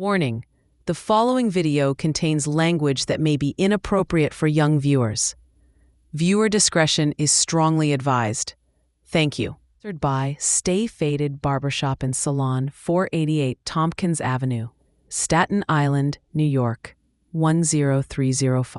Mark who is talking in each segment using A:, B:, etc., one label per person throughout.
A: Warning: the following video contains language that may be inappropriate for young viewers. Viewer discretion is strongly advised. Thank you. Sponsored by Stay Faded Barbershop and Salon, 488 Tompkins Avenue, Staten Island, New York, 10305.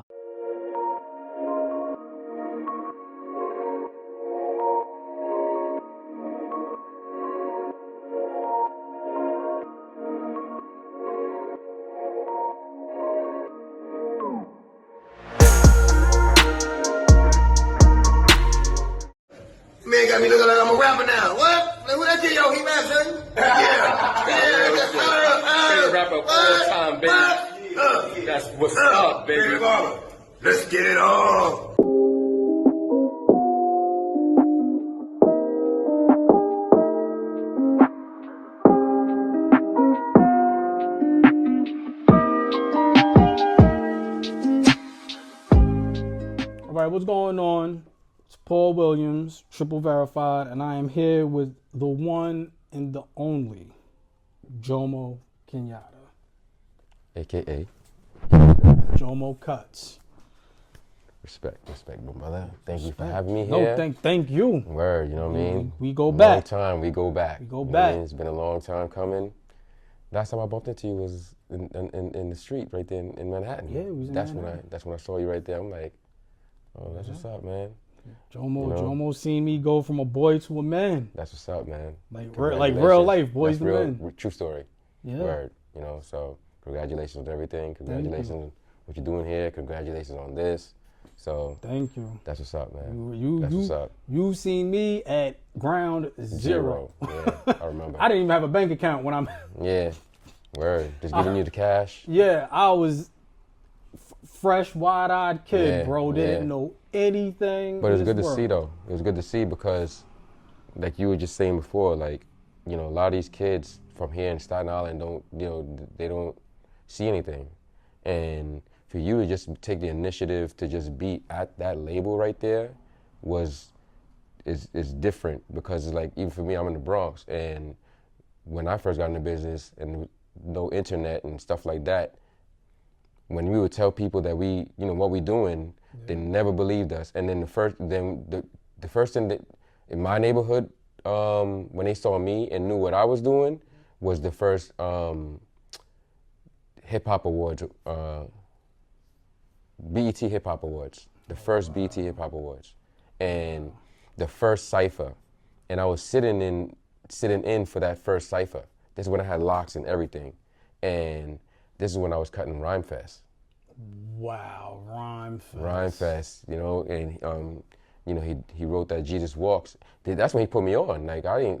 B: Man got me looking like I'm a rapper now. What? Who that kid, yo? He rap, son?
C: Favorite rapper of all time, baby. That's what's up, baby.
B: Let's get it on.
D: All right, what's going on? It's Paul Williams, Triple Verified, and I am here with the one and the only Jomo Kenyatta,
C: AKA.
D: Jomo Cuts.
C: Respect, my brother. Thank you for having me
D: No,
C: here.
D: thank you.
C: Word, you know what I mean?
D: We go back.
C: Long time, we go back.
D: We go
C: You know what
D: back.
C: I mean? It's been a long time coming. Last time I bumped into you was in the street right there in Manhattan.
D: Yeah, it was in Manhattan.
C: That's when I saw you right there. I'm like, oh, that's what's up, man.
D: Jomo seen me go from a boy to a man.
C: That's what's up, man.
D: Like
C: Congratulations.
D: real life, boys
C: That's
D: and men.
C: True story.
D: Yeah.
C: Word. You know, so congratulations on everything. Congratulations on what you're doing here. Congratulations on this. So
D: Thank you.
C: that's what's up, man.
D: That's
C: what's up.
D: You seen me at ground zero.
C: Yeah, I remember.
D: I didn't even have a bank account when I'm.
C: Yeah. Word. Just giving you the cash.
D: Yeah, I was fresh, wide-eyed kid,
C: Yeah,
D: bro. Didn't know anything.
C: But it was
D: in
C: good
D: this
C: to
D: world.
C: see, though. It was good to see because, like you were just saying before, like, you know, a lot of these kids from here in Staten Island don't, you know, they don't see anything. And for you to just take the initiative to just be at that label right there is different because it's like, even for me, I'm in the Bronx. And when I first got into business and no internet and stuff like that, when we would tell people that we, you know, what we doing, they never believed us. And then the first thing that in my neighborhood, when they saw me and knew what I was doing, was the first hip hop awards, BET Hip Hop Awards, the first BET Hip Hop Awards, and the first cipher. And I was sitting in for that first cipher. This is when I had locks and everything, and this is when I was cutting Rhyme Fest.
D: Wow, Rhyme Fest.
C: Rhyme Fest, you know, and you know, he wrote that Jesus Walks. That's when he put me on. Like he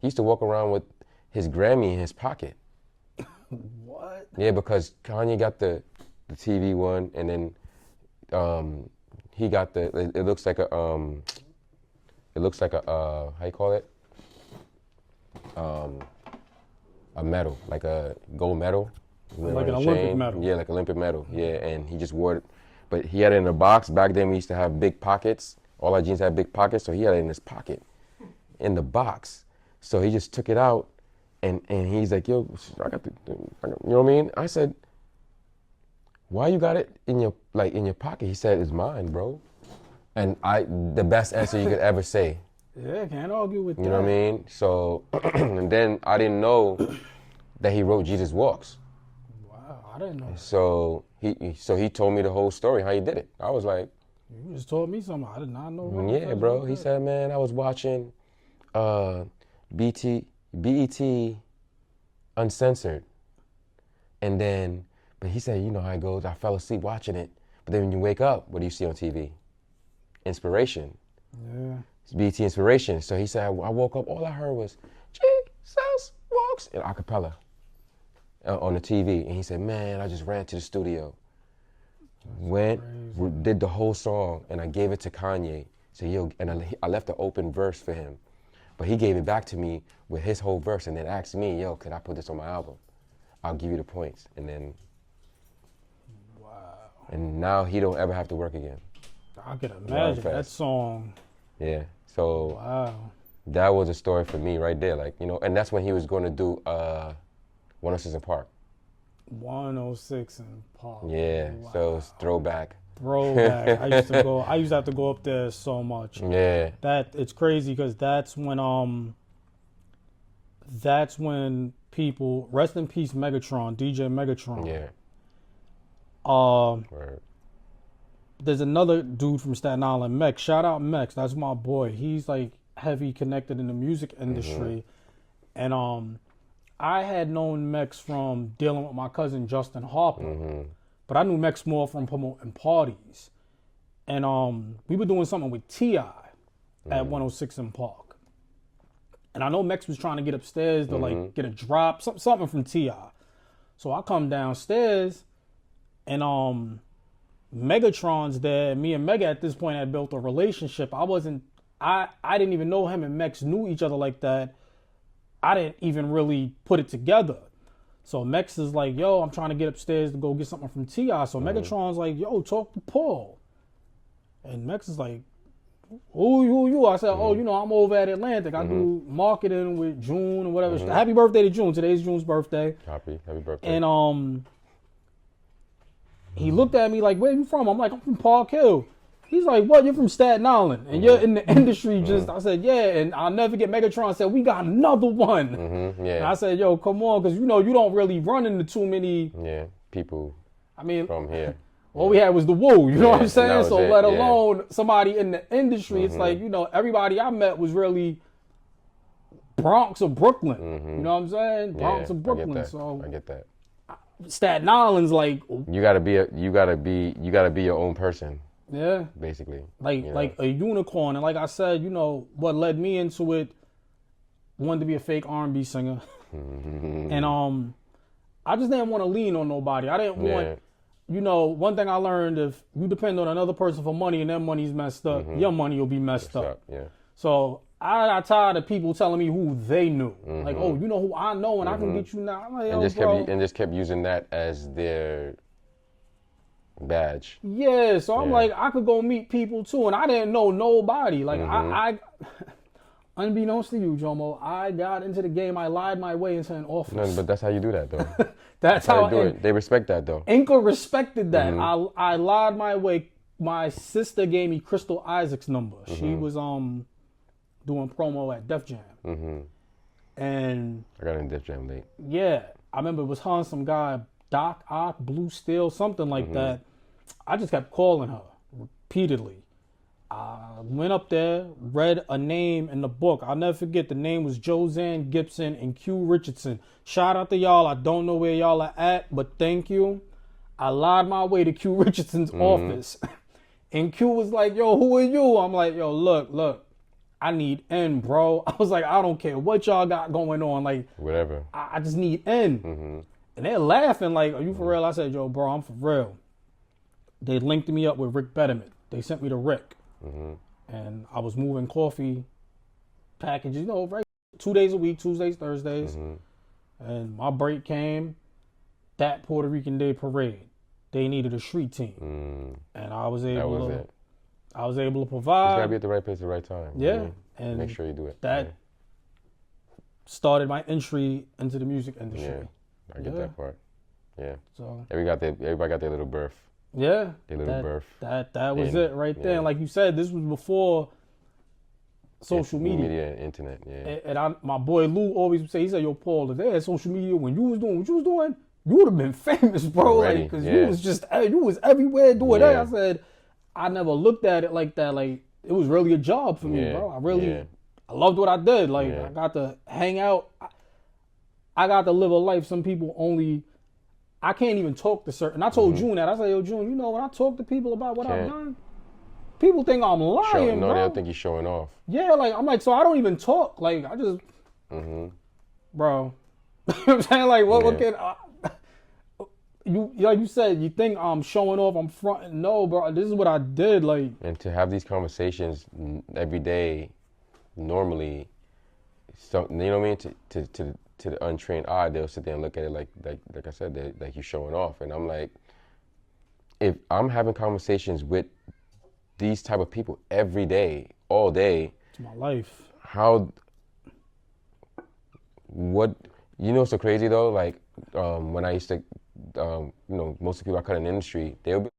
C: used to walk around with his Grammy in his pocket.
D: What?
C: Yeah, because Kanye got the TV one, and then he got it looks like a how you call it? A medal, like a gold medal.
D: Like an Olympic medal.
C: Yeah, like Olympic medal. Yeah, and he just wore it, but he had it in a box. Back then we used to have big pockets. All our jeans had big pockets, so he had it in his pocket, in the box. So he just took it out, and he's like, yo, I got you know what I mean? I said, why you got it in your pocket? He said, it's mine, bro. And the best answer you could ever say.
D: Yeah, can't argue with that.
C: You know what I mean? So, and then I didn't know that he wrote Jesus Walks.
D: Wow, I didn't know.
C: So he told me the whole story, how he did it. I was like,
D: You just told me something. I did not know. Rhyme
C: yeah,
D: Fest
C: bro.
D: was
C: He
D: that.
C: said, man, I was watching BET Uncensored. And then, but he said, you know how it goes. I fell asleep watching it. But then when you wake up, what do you see on TV? Inspiration.
D: Yeah.
C: It's BET Inspiration. So he said, I woke up, all I heard was, Jesus Walks, in a cappella on the TV. And he said, man, I just ran to the studio. Did the whole song, and I gave it to Kanye. So I left an open verse for him. But he gave it back to me with his whole verse and then asked me, yo, could I put this on my album? I'll give you the points. And then,
D: Wow.
C: and now he don't ever have to work again.
D: I could imagine that
C: Fest.
D: song.
C: Yeah, so
D: Wow.
C: that was a story for me right there. Like, you know, and that's when he was going to do 106 in Park.
D: 106 in Park.
C: Yeah,
D: Wow.
C: so it's throwback.
D: Throwback. I used to have to go up there so much.
C: Yeah.
D: That it's crazy because that's when people, rest in peace Megatron, DJ Megatron.
C: Yeah. Word.
D: There's another dude from Staten Island, Mex. Shout out Mex. That's my boy. He's like heavy connected in the music industry. And I had known Mex from dealing with my cousin Justin Harper. But I knew Mex more from promoting parties. And we were doing something with T.I. at 106 in Park. And I know Mex was trying to get upstairs to like get a drop, something from T.I. So I come downstairs and Megatron's there. Me and Mega at this point had built a relationship. I didn't even know him and Mex knew each other like that. I didn't even really put it together. So Mex is like, yo, I'm trying to get upstairs to go get something from T.I. So Megatron's like, yo, talk to Paul. And Mex is like, who you? I said, oh, I'm over at Atlantic. I do marketing with June or whatever. Happy birthday to June. Today's June's birthday.
C: Happy birthday.
D: And he looked at me like, where you from? I'm like, I'm from Park Hill. He's like, what? You're from Staten Island and you're in the industry. I said, yeah. And I'll never forget Megatron said, we got another one.
C: Yeah.
D: And I said, yo, come on, because you don't really run into too many
C: people.
D: I mean,
C: from here.
D: All we had was the woo, you know what I'm saying? So let
C: it,
D: alone somebody in the industry. It's like, everybody I met was really Bronx or Brooklyn. You know what I'm saying? Bronx or Brooklyn.
C: I get that.
D: Staten Island's like
C: you gotta be your own person.
D: Yeah.
C: Basically.
D: Like a unicorn. And like I said, what led me into it, wanted to be a fake R&B singer. And I just didn't want to lean on nobody. I didn't want one thing I learned, if you depend on another person for money and their money's messed up, your money will be messed up.
C: Yeah.
D: So I got tired of people telling me who they knew. Like, oh, you know who I know and I can get you now. I'm like,
C: and just kept using that as their badge.
D: Yeah, so I'm like, I could go meet people too, and I didn't know nobody. Like I unbeknownst to you, Jomo, I got into the game. I lied my way into an office.
C: No, but that's how you do that, though.
D: That's how
C: you do it. They respect that, though.
D: Inca respected that. I lied my way. My sister gave me Crystal Isaac's number. She was doing promo at Def Jam. And
C: I got in Def Jam late.
D: Yeah, I remember it was her and some guy, Doc Ock, Blue Steel, something like that. I just kept calling her repeatedly. I went up there, read a name in the book. I'll never forget, the name was Josanne Gibson and Q Richardson. Shout out to y'all. I don't know where y'all are at, but thank you. I lied my way to Q Richardson's office. And Q was like, yo, who are you? I'm like, yo, look, I need N, bro. I was like, I don't care what y'all got going on. Like,
C: whatever.
D: I just need N. And they're laughing like, are you for real? I said, yo, bro, I'm for real. They linked me up with Rick Betterman. They sent me to Rick. And I was moving coffee packages, right? 2 days a week, Tuesdays, Thursdays. And my break came that Puerto Rican Day parade. They needed a street team. And I was able to provide.
C: You gotta be at the right place at the right time.
D: Yeah. And
C: make sure you do it.
D: That started my entry into the music industry.
C: Yeah. I get that part. Yeah.
D: So
C: everybody got their little birth.
D: Yeah,
C: their little birth.
D: That was it right there. And like you said, this was before social media
C: and internet. Yeah.
D: And my boy Lou always would say, he said, "Yo, Paul, if they had social media when you was doing what you was doing, you would have been famous, bro.
C: Already,
D: like, because you was everywhere doing that." I said, I never looked at it like that. Like, it was really a job for me, bro. I loved what I did. Like, I got to hang out. I got to live a life some people only. I can't even talk to certain. I told June that. I said, yo, June, when I talk to people about what I've done, people think I'm lying, bro.
C: No, they'll think you're showing off.
D: Yeah, like, I'm like, so I don't even talk. Like, I just, bro. You know what I'm saying? Like, what can like you said, you think I'm showing off, I'm fronting. No, bro, this is what I did. Like,
C: and to have these conversations every day, normally, so, you know what I mean? To the untrained eye, they'll sit there and look at it like I said, like you're showing off. And I'm like, if I'm having conversations with these type of people every day, all day,
D: it's my life.
C: What's so crazy though? Like when I used to most of the people I cut in the industry, they'll be